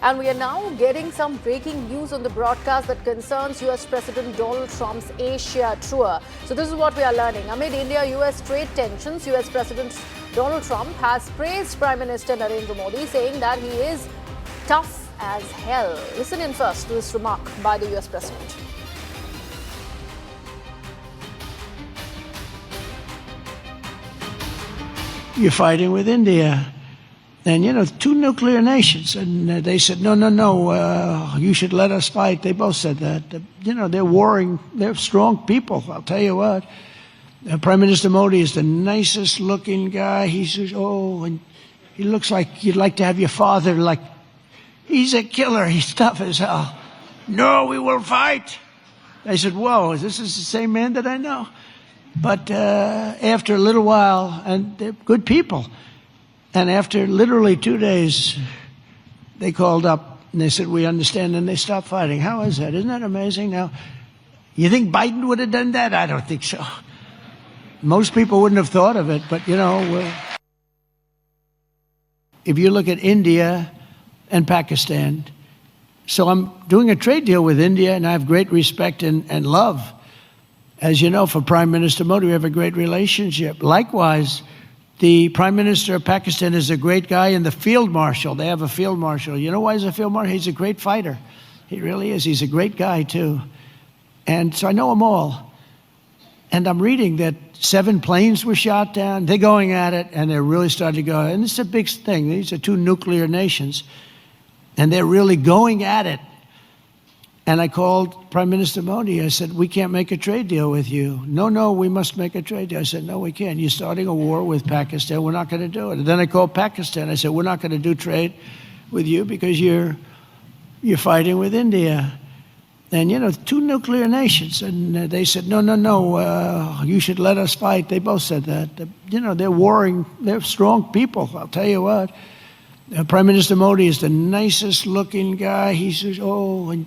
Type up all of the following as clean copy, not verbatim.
And we are now getting some breaking news on the broadcast that concerns US President Donald Trump's Asia tour. So this is what we are learning. Amid India-US trade tensions, US President Donald Trump has praised Prime Minister Narendra Modi, saying that he is tough as hell. Listen in first to this remark by the US President. You're fighting with India. And, two nuclear nations. And they said, no, you should let us fight. They both said that. They're warring. They're strong people, I'll tell you what. Prime Minister Modi is the nicest looking guy. He says, and he looks like you'd like to have your father, like, he's a killer. He's tough as hell. No, we will fight. I said, whoa, this is the same man that I know. But after a little while, and they're good people, and after literally 2 days, they called up and they said, we understand, and they stopped fighting. How is that? Isn't that amazing? Now, you think Biden would have done that? I don't think so. Most people wouldn't have thought of it, but, if you look at India and Pakistan, so I'm doing a trade deal with India, and I have great respect and love. As you know, for Prime Minister Modi, we have a great relationship. Likewise, the Prime Minister of Pakistan is a great guy, and the Field Marshal, they have a Field Marshal. You know why he's a Field Marshal? He's a great fighter. He really is. He's a great guy, too. And so I know them all. And I'm reading that 7 planes were shot down. They're going at it, and they're really starting to go. And it's a big thing. These are 2 nuclear nations, and they're really going at it. And I called Prime Minister Modi. I said, we can't make a trade deal with you. No, we must make a trade deal. I said, no, we can't. You're starting a war with Pakistan. We're not going to do it. And then I called Pakistan. I said, we're not going to do trade with you because you're fighting with India. And, 2 nuclear nations. And they said, no, you should let us fight. They both said that. They're warring. They're strong people, I'll tell you what. Prime Minister Modi is the nicest looking guy. He says, and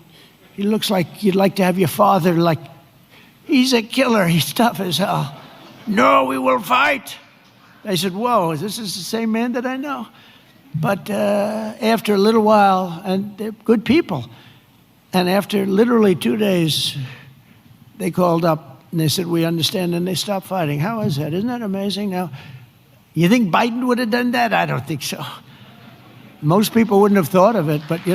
he looks like you'd like to have your father, like, he's a killer. He's tough as hell. No, we will fight. I said, whoa, this is the same man that I know. But after a little while, and they're good people, and after literally 2 days, they called up and they said, we understand, and they stopped fighting. How is that? Isn't that amazing? Now, you think Biden would have done that? I don't think so. Most people wouldn't have thought of it, but,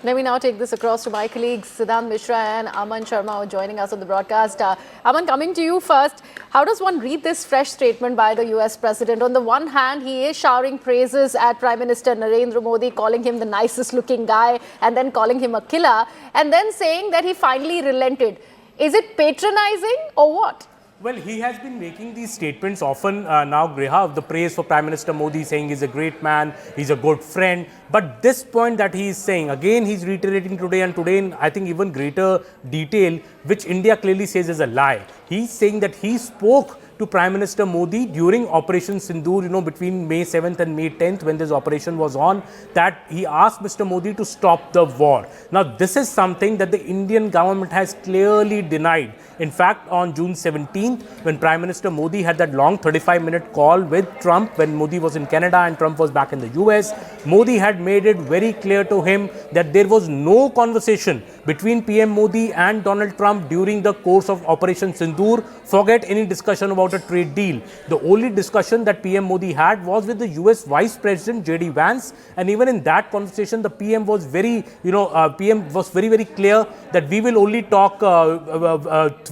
Let me now take this across to my colleagues Siddhant Mishra and Aman Sharma, who are joining us on the broadcast. Aman, coming to you first, how does one read this fresh statement by the US President? On the one hand, he is showering praises at Prime Minister Narendra Modi, calling him the nicest looking guy and then calling him a killer, and then saying that he finally relented. Is it patronizing or what? Well, he has been making these statements often now, Griha, the praise for Prime Minister Modi, saying he's a great man, he's a good friend. But this point that he is saying, again, he's reiterating today, and today in, I think, even greater detail, which India clearly says is a lie. He's saying that he spoke to Prime Minister Modi during Operation Sindoor, between May 7th and May 10th, when this operation was on, that he asked Mr. Modi to stop the war. Now, this is something that the Indian government has clearly denied. In fact, on June 17th, when Prime Minister Modi had that long 35-minute call with Trump, when Modi was in Canada and Trump was back in the US, Modi had made it very clear to him that there was no conversation between PM Modi and Donald Trump during the course of Operation Sindoor. Forget any discussion about a trade deal. The only discussion that PM Modi had was with the US Vice President J.D. Vance, and even in that conversation, the PM was very, very clear that we will only talk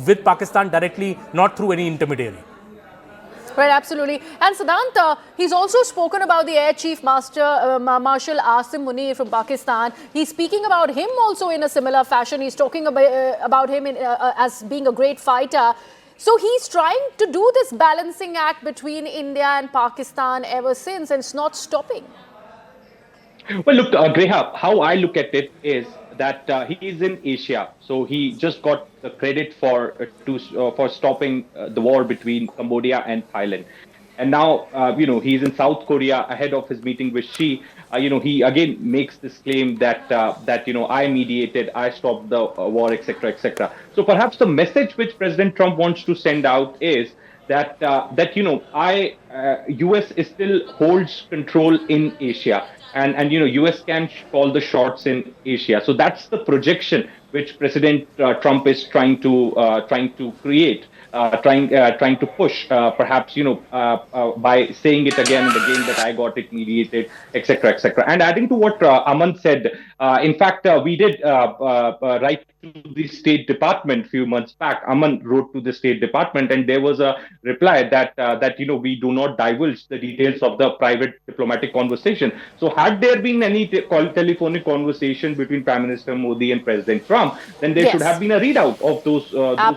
with Pakistan directly, not through any intermediary. Right, absolutely. And Siddhant, he's also spoken about the Air Chief Marshal Asim Munir from Pakistan. He's speaking about him also in a similar fashion. He's talking about him as being a great fighter. So he's trying to do this balancing act between India and Pakistan ever since, and it's not stopping. Well, look, Griha, how I look at it is that he is in Asia, so he just got the credit for stopping the war between Cambodia and Thailand. And now, he's in South Korea ahead of his meeting with Xi. He again makes this claim that I mediated, I stopped the war, etc., etc. So perhaps the message which President Trump wants to send out is that US still holds control in Asia. and US can call the shots in Asia. So that's the projection which President Trump is trying to create, trying to push, perhaps by saying it again and again that I got it mediated, etc., etc. And adding to what Aman said, in fact, we did write to the State Department a few months back. Aman wrote to the State Department, and there was a reply that we do not divulge the details of the private diplomatic conversation. So, had there been any telephonic conversation between Prime Minister Modi and President Trump, then there should have been a readout of those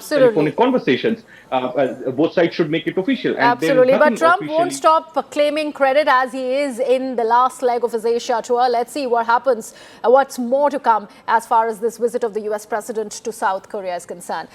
telephonic conversations. Both sides should make it official. And absolutely, but Trump won't stop claiming credit as he is in the last leg of his Asia tour. Let's see what happens, what's more to come as far as this visit of the US president to South Korea is concerned.